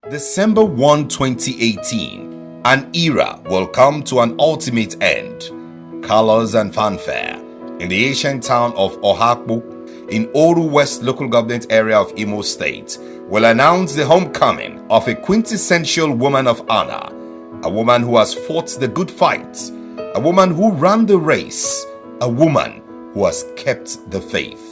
December 1, 2018, an era will come to an ultimate end. Colors and fanfare in the ancient town of Ohakpo in Oru West local government area of Imo State will announce the homecoming of a quintessential woman of honor, a woman who has fought the good fight, a woman who ran the race, a woman who has kept the faith.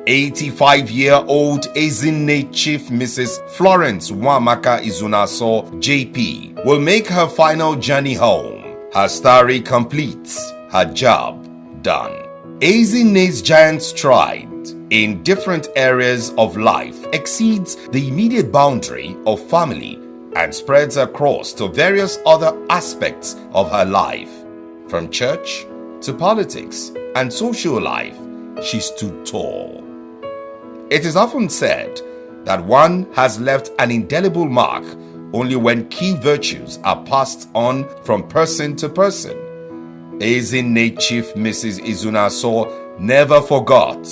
85-year-old Ezinne Chief Mrs. Florence Izunaso JP will make her final journey home. Her story completes, her job done. Ezinne's giant stride in different areas of life exceeds the immediate boundary of family and spreads across to various other aspects of her life. From church to politics and social life, she stood tall. It is often said that one has left an indelible mark only when key virtues are passed on from person to person. Ezinne Chief Mrs. Izunaso never forgot.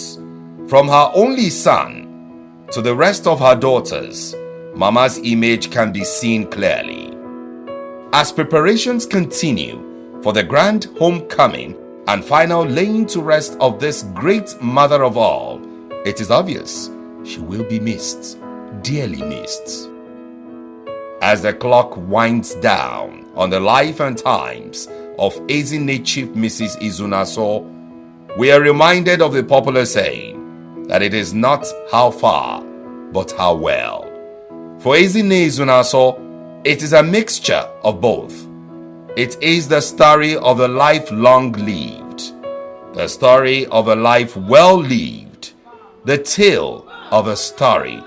From her only son to the rest of her daughters, Mama's image can be seen clearly. As preparations continue for the grand homecoming and final laying to rest of this great mother of all, it is obvious she will be missed, dearly missed. As the clock winds down on the life and times of Ezinne Chief Mrs. Izunaso, we are reminded of the popular saying that it is not how far, but how well. For Ezinne Izunaso, it is a mixture of both. It is the story of a life long lived, the story of a life well lived, the tale of a story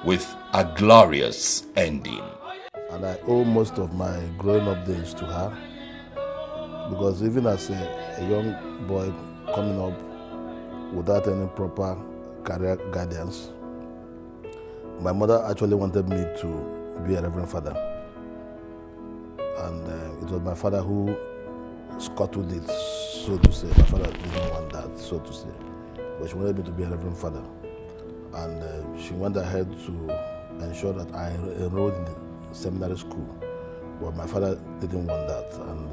with a glorious ending. And I owe most of my growing up days to her, because even as a young boy coming up without any proper career guidance, my mother actually wanted me to be a reverend father. And it was my father who scuttled it, so to say. My father didn't want that, so to say. But she wanted me to be a reverend father. And she went ahead to ensure that I enrolled in the seminary school. But my father didn't want that, and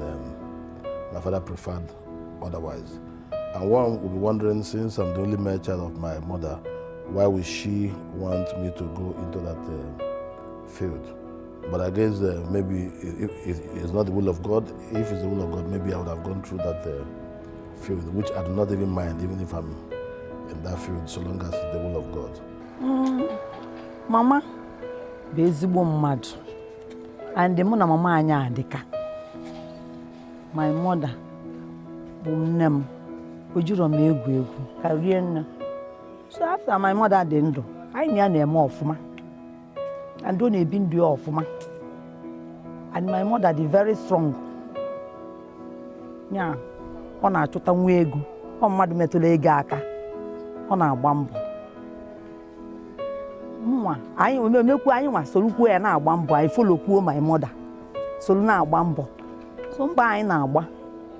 my father preferred otherwise. And one will be wondering, since I'm the only male child of my mother, why would she want me to go into that field? But I guess maybe it's not the will of God. If it's the will of God, maybe I would have gone through that field, which I do not even mind, even if I'm in that field, so long as it's the will of God. Mama, bezigbo mmadụ, and mụ na mama anyị adịka. My mother bụ nne m, o jiro m egwu karie nne. So after my mother dị ndụ, anyị na-eme ọfụma. And don't even do ọfụma. And my mother dị very strong. Nya, ọ na-achụta nwa ego, ọ mmadụ metụla ego aka. Ọ na-agba mbọ. Mwa, anyị omekwu anyị nwa solukwu ya na-agba mbọ, anyị follow my mother. Solu na-agba mbọ. So mgbe anyị na-agba,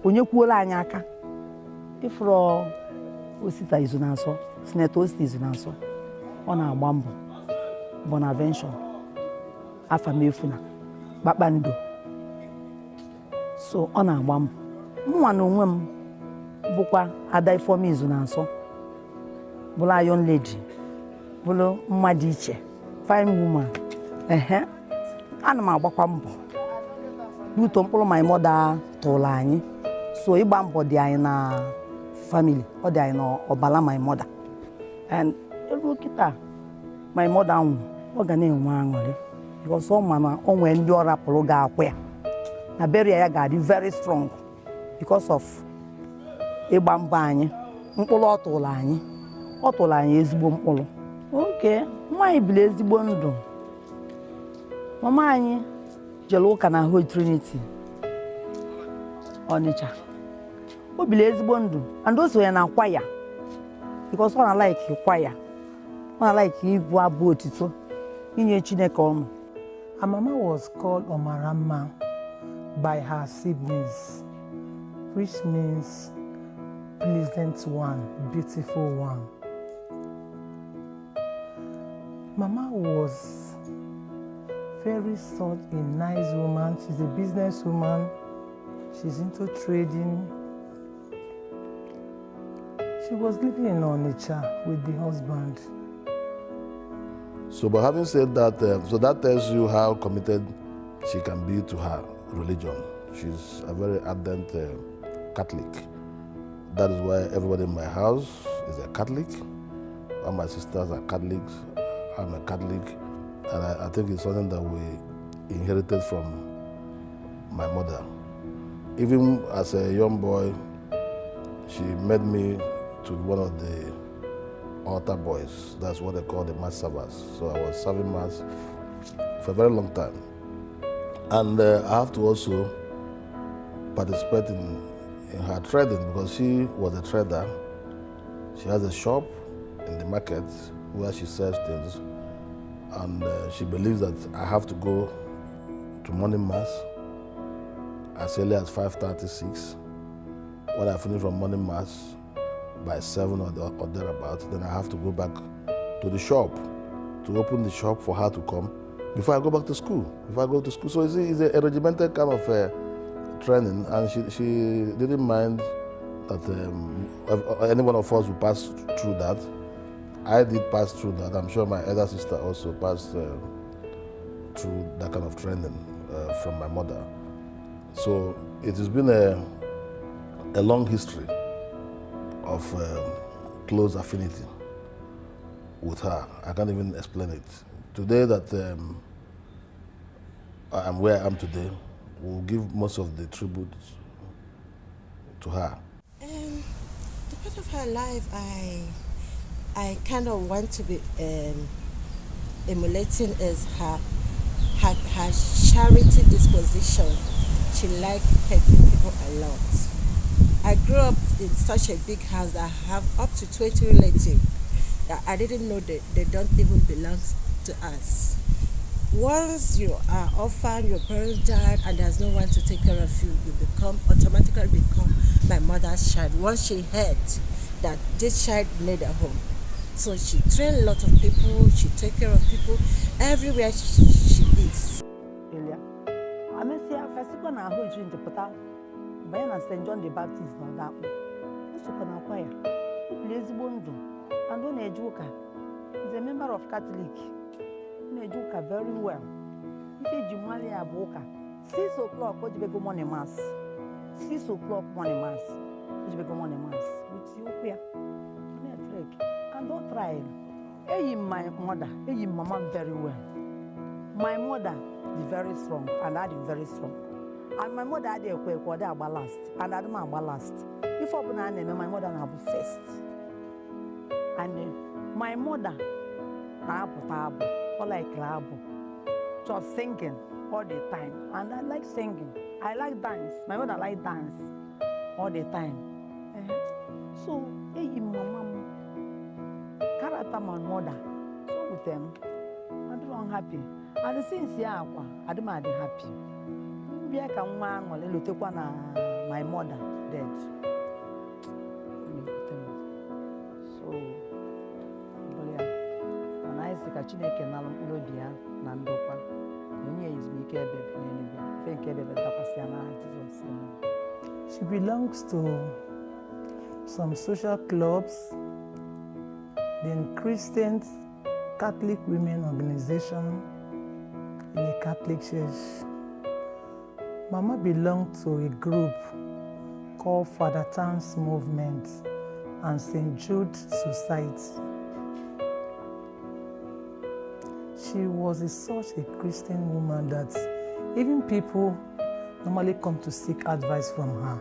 onye kwuola anyị aka. Ifro Osita Izunaso, Senator Osita Izunaso. Ọ na-agba mbọ. Bonaventure. Afamefuna. Kpakpando. So ọ na-agba mbọ. Mwa na onwe m bụkwa Ada Ifeoma Izunaso. Bụla young lady, bụla mmadụ iche, fine woman. Ana m agbakwa mbọ. Buto mkpụrụ my mother tụrụ anyị. So ịgba mbọ dị anyị na family, ọ dị anyị na ọbala my mother. And elu kịta, my mother nwụ, ọ ga na-enwe aṅụrị. Because ọ ma na o nwee ndị ọ rapụrụ ga-akwụ ya. Na burial ya ga-adị very strong because of ịgba mbọ anyị, mkpụrụ ọ tụrụ anyị. Ọ tụrụ anyị ezigbo mkpụrụ. Okay, nwaanyị bili ezigbo ndụ. Mama anyị jere ụka na Holy Trinity Ọnịcha. O bili ezigbo ndụ, and o so ya na kwaya because ọ na-like kwaya. Ọ na-like ibu abụ otito inye Chineke ọnụ. Her mama was called Omarama by her siblings, which means pleasant one, beautiful one. Mama was very such a nice woman. She's a businesswoman. She's into trading. She was living in Onitsha with the husband. So, but having said that, so that tells you how committed she can be to her religion. She's a very ardent Catholic. That is why everybody in my house is a Catholic. All my sisters are Catholics. I'm a Catholic. And I think it's something that we inherited from my mother. Even as a young boy, she made me to one of the altar boys. That's what they call the mass servers. So I was serving mass for a very long time. And I have to also participate in her trading because she was a trader. She has a shop in the market where she sells things. And she believes that I have to go to morning mass as early as 5:36. When I finish from morning mass by 7 or thereabouts, then I have to go back to the shop to open the shop for her to come before I go back to school. Before I go to school, so it's a regimented kind of training, and she didn't mind that any one of us would pass through that. I did pass through that. I'm sure my elder sister also passed through that kind of training from my mother. So it has been a long history of close affinity with her. I can't even explain it. Today that I am where I am today, we'll give most of the tribute to her. The part of her life I kind of want to be emulating is her charity disposition. She liked helping people a lot. I grew up in such a big house that I have up to 20 relatives that I didn't know that they don't even belong to us. Once you are orphan, your parents died, and there's no one to take care of you, you automatically become my mother's child. Once she heard that this child needed a home, so she trained a lot of people, she take care of people everywhere she is. Elia, Amesia, Fasiko na who drink the pota, Bayan St. John the Baptist, no that. Usukana choir, Lazy Bondo, and Don Ejuka is a member of Catholic. Nejuka very well. If you Jumali Aboka, 6 o'clock, what you go morning mass. 6 o'clock morning mass, what you go morning mass. With you here, and don't try. Hey, my mother, hey, mama very well. My mother is very strong, and I is very strong. And my mother had a quick order about last, and I don't about last. If I name my mother now first. And my mother, or like Labo, just singing all the time. And I like singing. I like dance. My mother like dance all the time. So, hey, mama, character my mother. So with them, I don't happy. And since I don't happy. Maybe I can one or little take one my mother dead. So, and I say, Chineke na Lobia, Nandopa. Only is me care baby. Thank you, baby. She belongs to some social clubs, the Christian Catholic Women Organization in a Catholic church. Mama belonged to a group called Father Towns Movement and St. Jude Society. She was such a Christian woman that even people normally come to seek advice from her.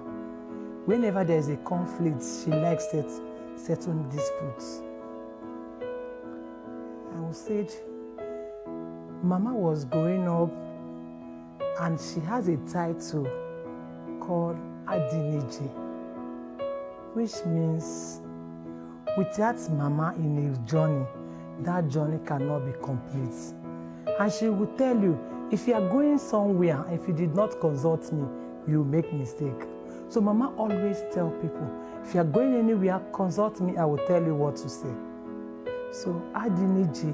Whenever there is a conflict, she likes to settle disputes. I would say Mama was growing up and she has a title called Adiniji, which means without Mama in a journey, that journey cannot be complete. And she will tell you, if you are going somewhere, if you did not consult me, you make mistake. So Mama always tell people, if you are going anywhere, consult me, I will tell you what to say. So Adiniji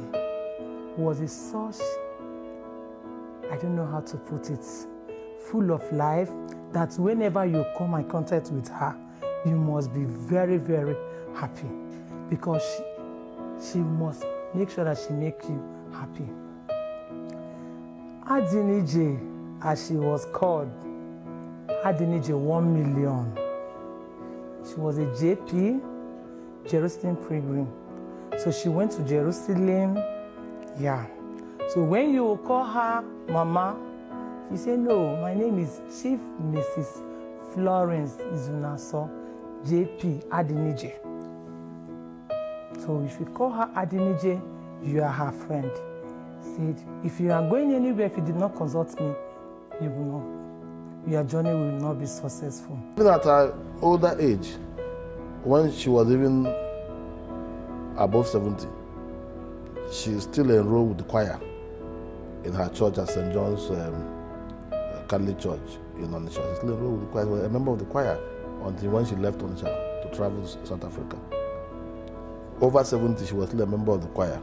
was such I don't know how to put it, full of life, that whenever you come in contact with her, you must be very, very happy, because she must make sure that she makes you happy. Adinije, as she was called, Adinije 1 million. She was a JP, Jerusalem pilgrim. So she went to Jerusalem, yeah. So when you call her Mama, she said, no, my name is Chief Mrs. Florence Izunaso, JP Adinije. So if you call her Adinije, you are her friend. Said, if you are going anywhere, if you did not consult me, you will not, your journey will not be successful. Even at her older age, when she was even above 70, she still enrolled with the choir in her church at St. John's Catholic Church in Onitsha. She still enrolled with the choir. She was a member of the choir until when she left Onitsha to travel to South Africa. Over 70, she was still a member of the choir.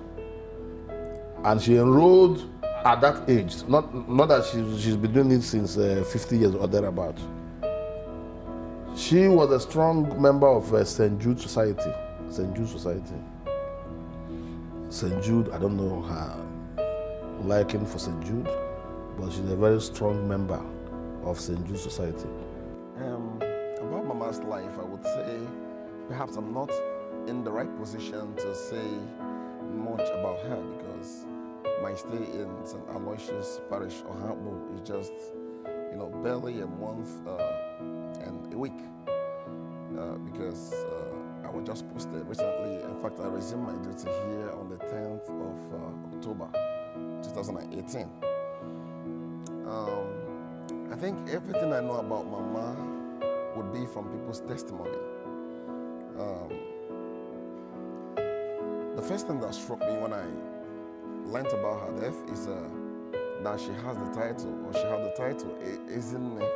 And she enrolled at that age. Not that she's been doing it since 50 years or thereabout. She was a strong member of St. Jude Society. St. Jude Society. St. Jude, I don't know her liking for St. Jude, but she's a very strong member of St. Jude Society. About Mama's life, I would say perhaps I'm not in the right position to say much about her, because my stay in St. Aloysius Parish, Ohabu, is just, barely a month and a week, because I was just posted recently. In fact, I resumed my duty here on the 10th of October 2018. I think everything I know about Mama would be from people's testimony. The first thing that struck me when I learned about her death is that she had the title Ezinne.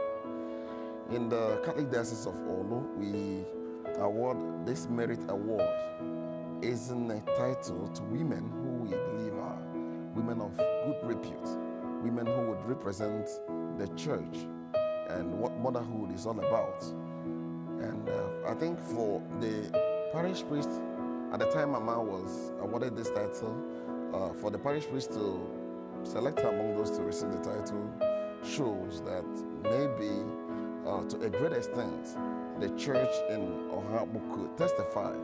In the Catholic Diocese of Olu, we award this merit award, Ezinne title, to women who we believe are women of good repute, women who would represent the church and what motherhood is all about. And I think for the parish priest, at the time Mama was awarded this title, for the parish priest to select her among those to receive the title shows that maybe to a great extent the church in Ohabu could testify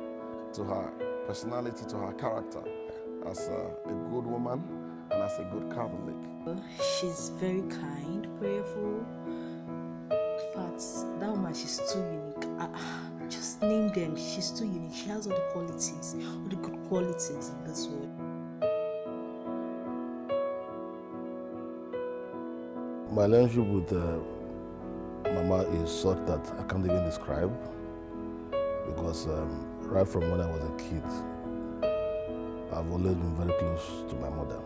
to her personality, to her character as a good woman and as a good Catholic. She's very kind, prayerful. In fact, that woman, she's too unique. Just name them, she's too unique. She has all the qualities, all the good qualities in this world. My relationship with Mama is such that I can't even describe, because right from when I was a kid, I've always been very close to my mother.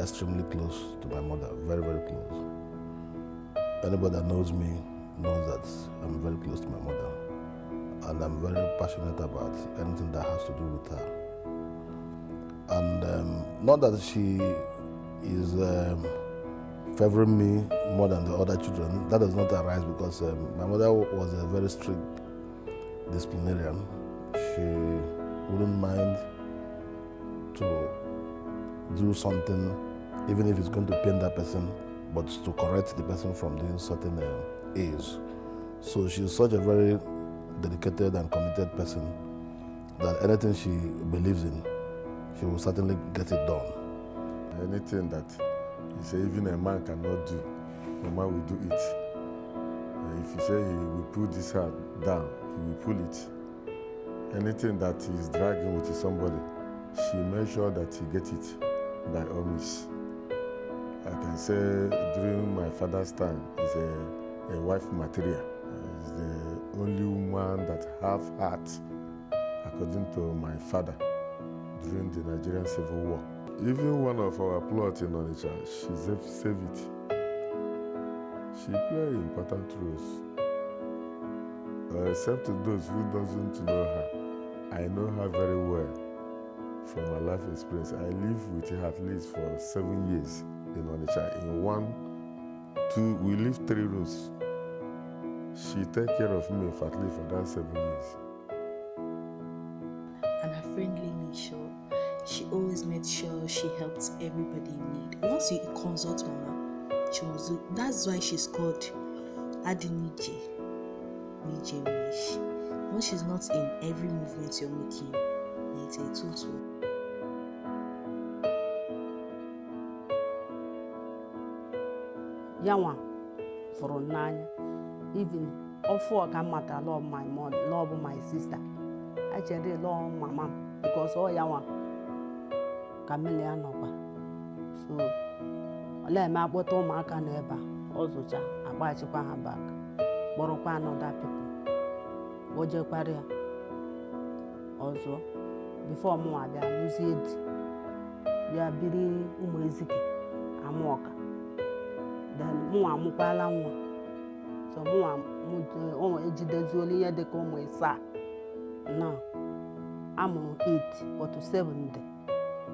Extremely close to my mother, very, very close. Anybody that knows me knows that I'm very close to my mother, and I'm very passionate about anything that has to do with her. And not that she is favoring me more than the other children. That does not arise because my mother was a very strict disciplinarian. She wouldn't mind to do something, even if it's going to pain that person, but to correct the person from doing certain A's. So she's such a very dedicated and committed person that anything she believes in, she will certainly get it done. Anything that you say even a man cannot do, Mama will do it. If you say he will pull this heart down, he will pull it. Anything that he's dragging with somebody, she makes sure that he gets it by all means. I can say during my father's time, he's a wife material. He's the only woman that have heart, according to my father, during the Nigerian Civil War. Even one of our plots in Onitsha, she saved it. She played important roles. Except to those who doesn't know her, I know her very well from my life experience. I lived with her at least for 7 years in Onitsha. Onitsha in 1, 2, we live 3 rooms. She take care of me faithfully for that 7 years. And her friendly nature, she always made sure she helped everybody in need. Once you consult Mama, she must do. That's why she's called Adinije, Nije Wish. Once she's not in every movement you're making, it's a tutu. Yawa for n'anya, even offer ka mata love my mother, love my sister. Actually love mama because all yawa Camellia nọkwa. So ole ma akpọta ụmụaka n'ebe a ọzụcha agbachikwa ha back kpọrọkwa another people ojekwara ya ọzọ before mụ abịa lụzie di bịa biri ụmụ ezike amụọka then mụ amụkwala nwa so mụ ejidezuola ihe dịka ụmụ ịsaa now amụrụ 8 but 7 dị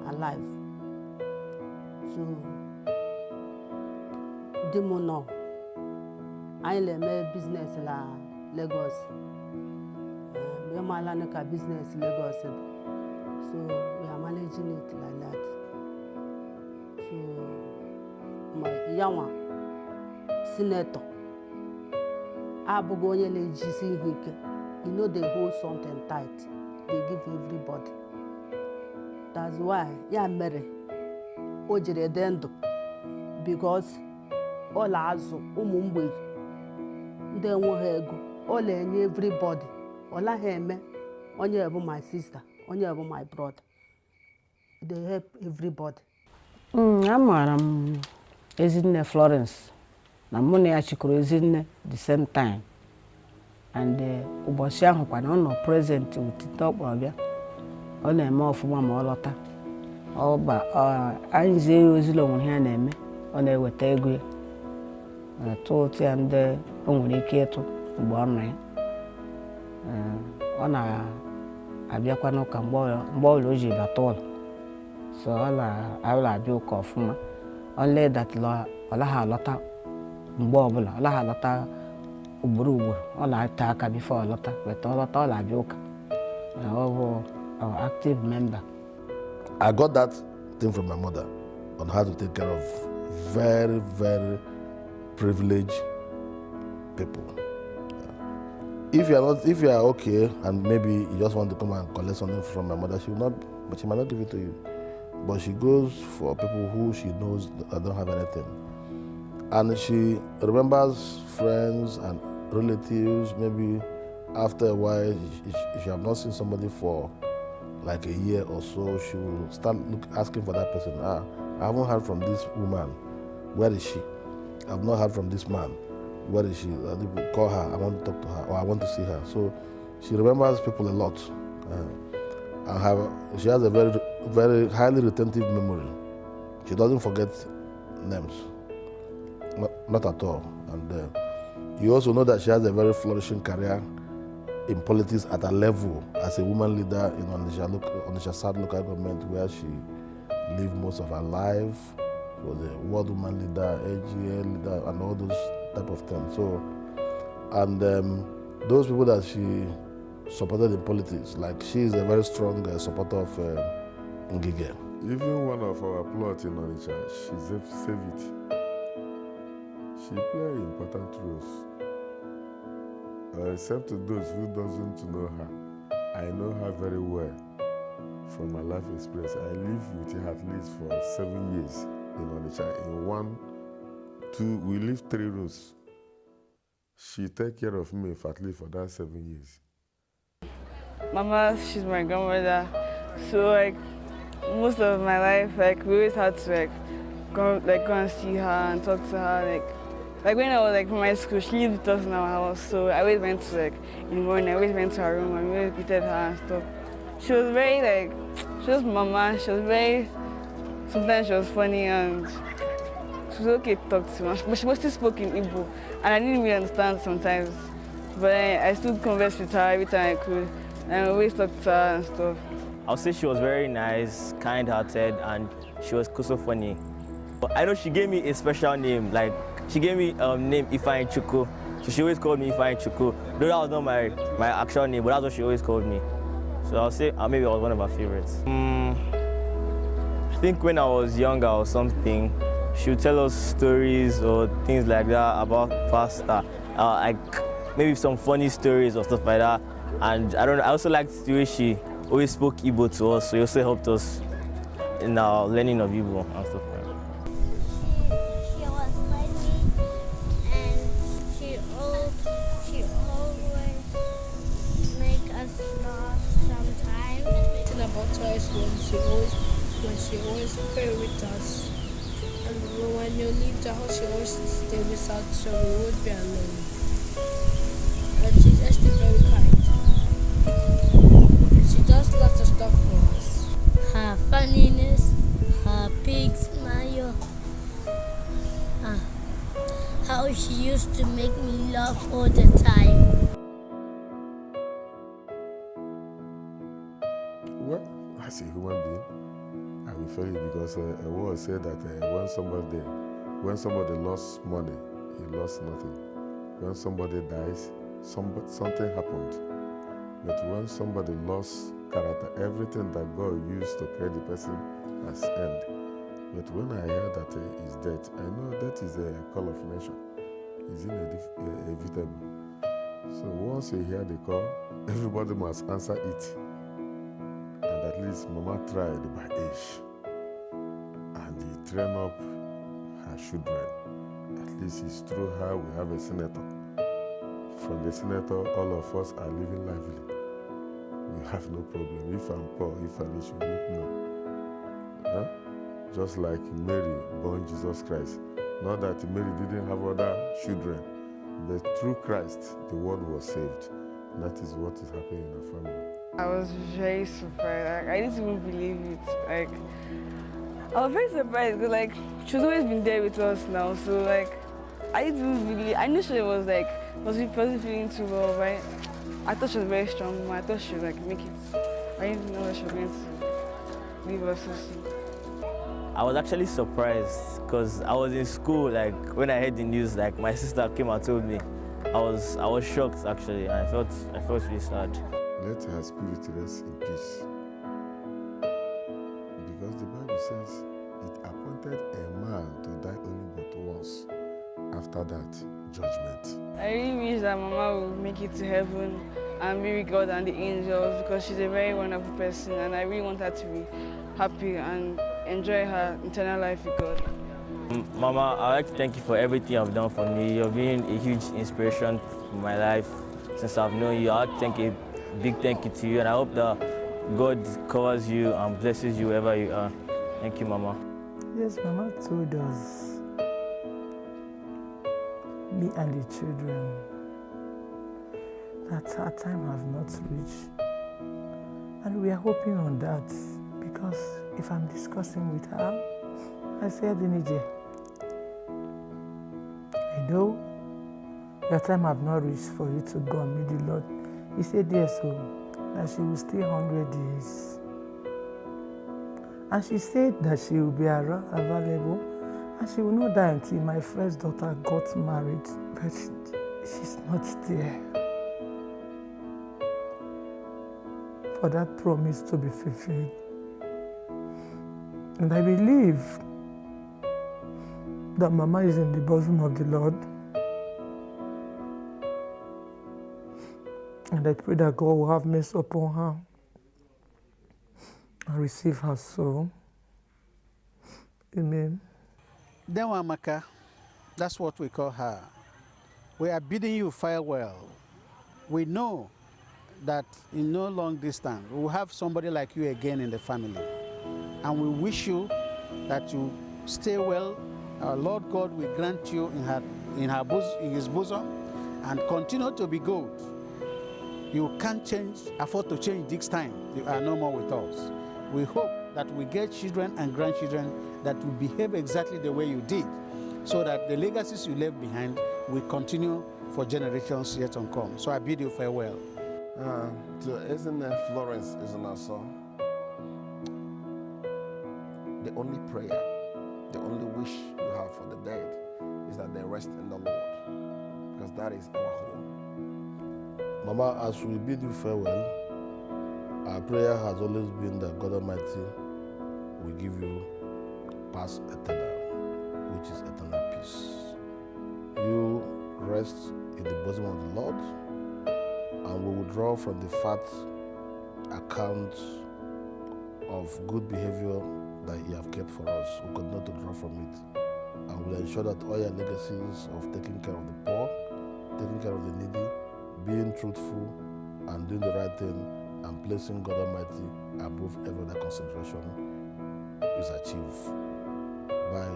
alive. So di m nọ anyị na-eme business na Lagos. We are ka business Lagos. So we are managing it like that. So my yawa senator abụghị onye na-ejisi ihe ike. You know they hold something tight. They give everybody. That's why ya mere o jiri ede ndụ because ọ na-azụ ụmụ mgbei ndị enweghị ego ọ na-enye everybody ọ naghị eme onye bụ my sister onye bụ my brother. They help everybody. Amaara m Ezinne Florence na mụ na ya chịkọrọ Ezinne the same time and ụbọchị ahụ kwa na ọ nọ present with ọkpọrọbịa ọ na-eme ọfụma ma ọ lọta anyị zie ya ozilo onwe ihe na-eme ọ na-eweta ego ya tụtụ ya ndị o nwere ike ịtụ mgbe ọ nọ ya ọ na-abịakwa n'ụka mgbe ọla o ji bata ụlọ so ọ na-abịa ụka ọfụma only that ọ laghị alọta mgbe ọbụla ọ laghị alọta ugboro ọ na-ate aka before ọ lọta weta ọ lọta ọ na-abịa ụka ọ bụ our active member. I got that thing from my mother on how to take care of very, very privileged people. If you are okay and maybe you just want to come and collect something from my mother, she might not give it to you. But she goes for people who she knows that don't have anything. And she remembers friends and relatives, maybe after a while, if you have not seen somebody for like a year or so, she will start asking for that person. I haven't heard from this woman. Where is she? I've not heard from this man. Where is she? Call her. I want to talk to her, or I want to see her. So she remembers people a lot. She has a very, very highly retentive memory. She doesn't forget names, not at all. And you also know that she has a very flourishing career in politics at a level as a woman leader in Onitsha South local government, where she lived most of her life. She was a world woman leader, AGA leader, and all those type of things. So, and those people that she supported in politics, like she is a very strong supporter of Ngige. Even one of our plots in Onitsha, she saved it. She played important roles. Except to those who doesn't know her, I know her very well from my life experience. I lived with her at least for 7 years in Onitsha. In 1, 2, we lived 3 rooms. She take care of me faithfully for that 7 years. Mama, she's my grandmother. So like most of my life, like we always had to go and see her and talk to her. Like when I was from my school, she lived with us in our house. So I always went to in the morning, I always went to her room and we always greeted her and stuff. She was very she was mama. She was very, sometimes she was funny and she was okay to talk to. But she mostly spoke in Igbo and I didn't really understand sometimes. But I still conversed with her every time I could and I always talked to her and stuff. I'll say she was very nice, kind-hearted, and she was also funny. I know she gave me a special name, like she gave me name Ifeanyi Chukwu. She always called me Ifeanyi Chukwu. Though that was not my actual name, but that's what she always called me. So I'll say maybe I was one of her favorites. I think when I was younger or something, she would tell us stories or things like that about pasta, like maybe some funny stories or stuff like that. And I don't know, I also liked the way she always spoke Igbo to us, so she also helped us in our learning of Igbo and stuff like that. She was funny, and she always make us laugh sometimes. Talking about her is when she always pray with us. And when you leave the house, she always stay with us, so we won't be alone. And she's just very kind. And she does lots of stuff for us. Her funniness, her big smile, how she used to make me laugh all the time. Well, as a human being, I will feel it because a word said that when somebody lost money, he lost nothing. When somebody dies, something happened. But when somebody lost character, everything that God used to create the person has ended. But when I hear that is death, I know that is a call of nation. It's inevitable. So once you hear the call, everybody must answer it. And at least Mama tried by age. And he trained up her children. At least it's through her we have a senator. From the senator, all of us are living lively. We have no problem. If I'm poor, if I'm rich, we won't know. Huh? Just like Mary born Jesus Christ. Not that Mary didn't have other children, but through Christ, the world was saved. And that is what is happening in our family. I was very surprised. I didn't even believe it. I was very surprised because she's always been there with us now. So I didn't even believe. I knew she was wasn't feeling too well, right? I thought she was very strong. I thought she would make it. I didn't know that she was going to leave us so soon. I was actually surprised because I was in school. When I heard the news, my sister came and told me. I was shocked actually, and I felt really sad. Let her spirit rest in peace. Because the Bible says it appointed a man to die only but once. After that, judgment. I really wish that Mama would make it to heaven and be with God and the angels because she's a very wonderful person, and I really want her to be happy and enjoy her eternal life with God. Mama, I'd like to thank you for everything you've done for me. You've been a huge inspiration for my life since I've known you. I'd like to thank a big thank you to you, and I hope that God covers you and blesses you wherever you are. Thank you, Mama. Yes, Mama told us, me and the children, that our time has not reached. And we are hoping on that because if I'm discussing with her, I say, Adinije, I know your time have not reached for you to go and meet the Lord. He said, yes, so that she will stay 100 years. And she said that she will be available and she will not die until my first daughter got married. But she's not there for that promise to be fulfilled. And I believe that Mama is in the bosom of the Lord. And I pray that God will have mercy upon her and receive her soul. Amen. Denwamaka, that's what we call her. We are bidding you farewell. We know that in no long distance, we will have somebody like you again in the family. And we wish you that you stay well. Our Lord God will grant you in His bosom and continue to be good. You can't afford to change this time. You are no more with us. We hope that we get children and grandchildren that will behave exactly the way you did, so that the legacies you left behind will continue for generations yet to come. So I bid you farewell. To Florence Izunaso, the only prayer, the only wish you have for the dead is that they rest in the Lord, because that is our home. Mama, as we bid you farewell, our prayer has always been that God Almighty will give you paz eternal, which is eternal peace. You rest in the bosom of the Lord, and we will draw from the fat account of good behavior that you have kept for us. We continue to draw from it, and will ensure that all your legacies of taking care of the poor, taking care of the needy, being truthful, and doing the right thing, and placing God Almighty above every other consideration is achieved by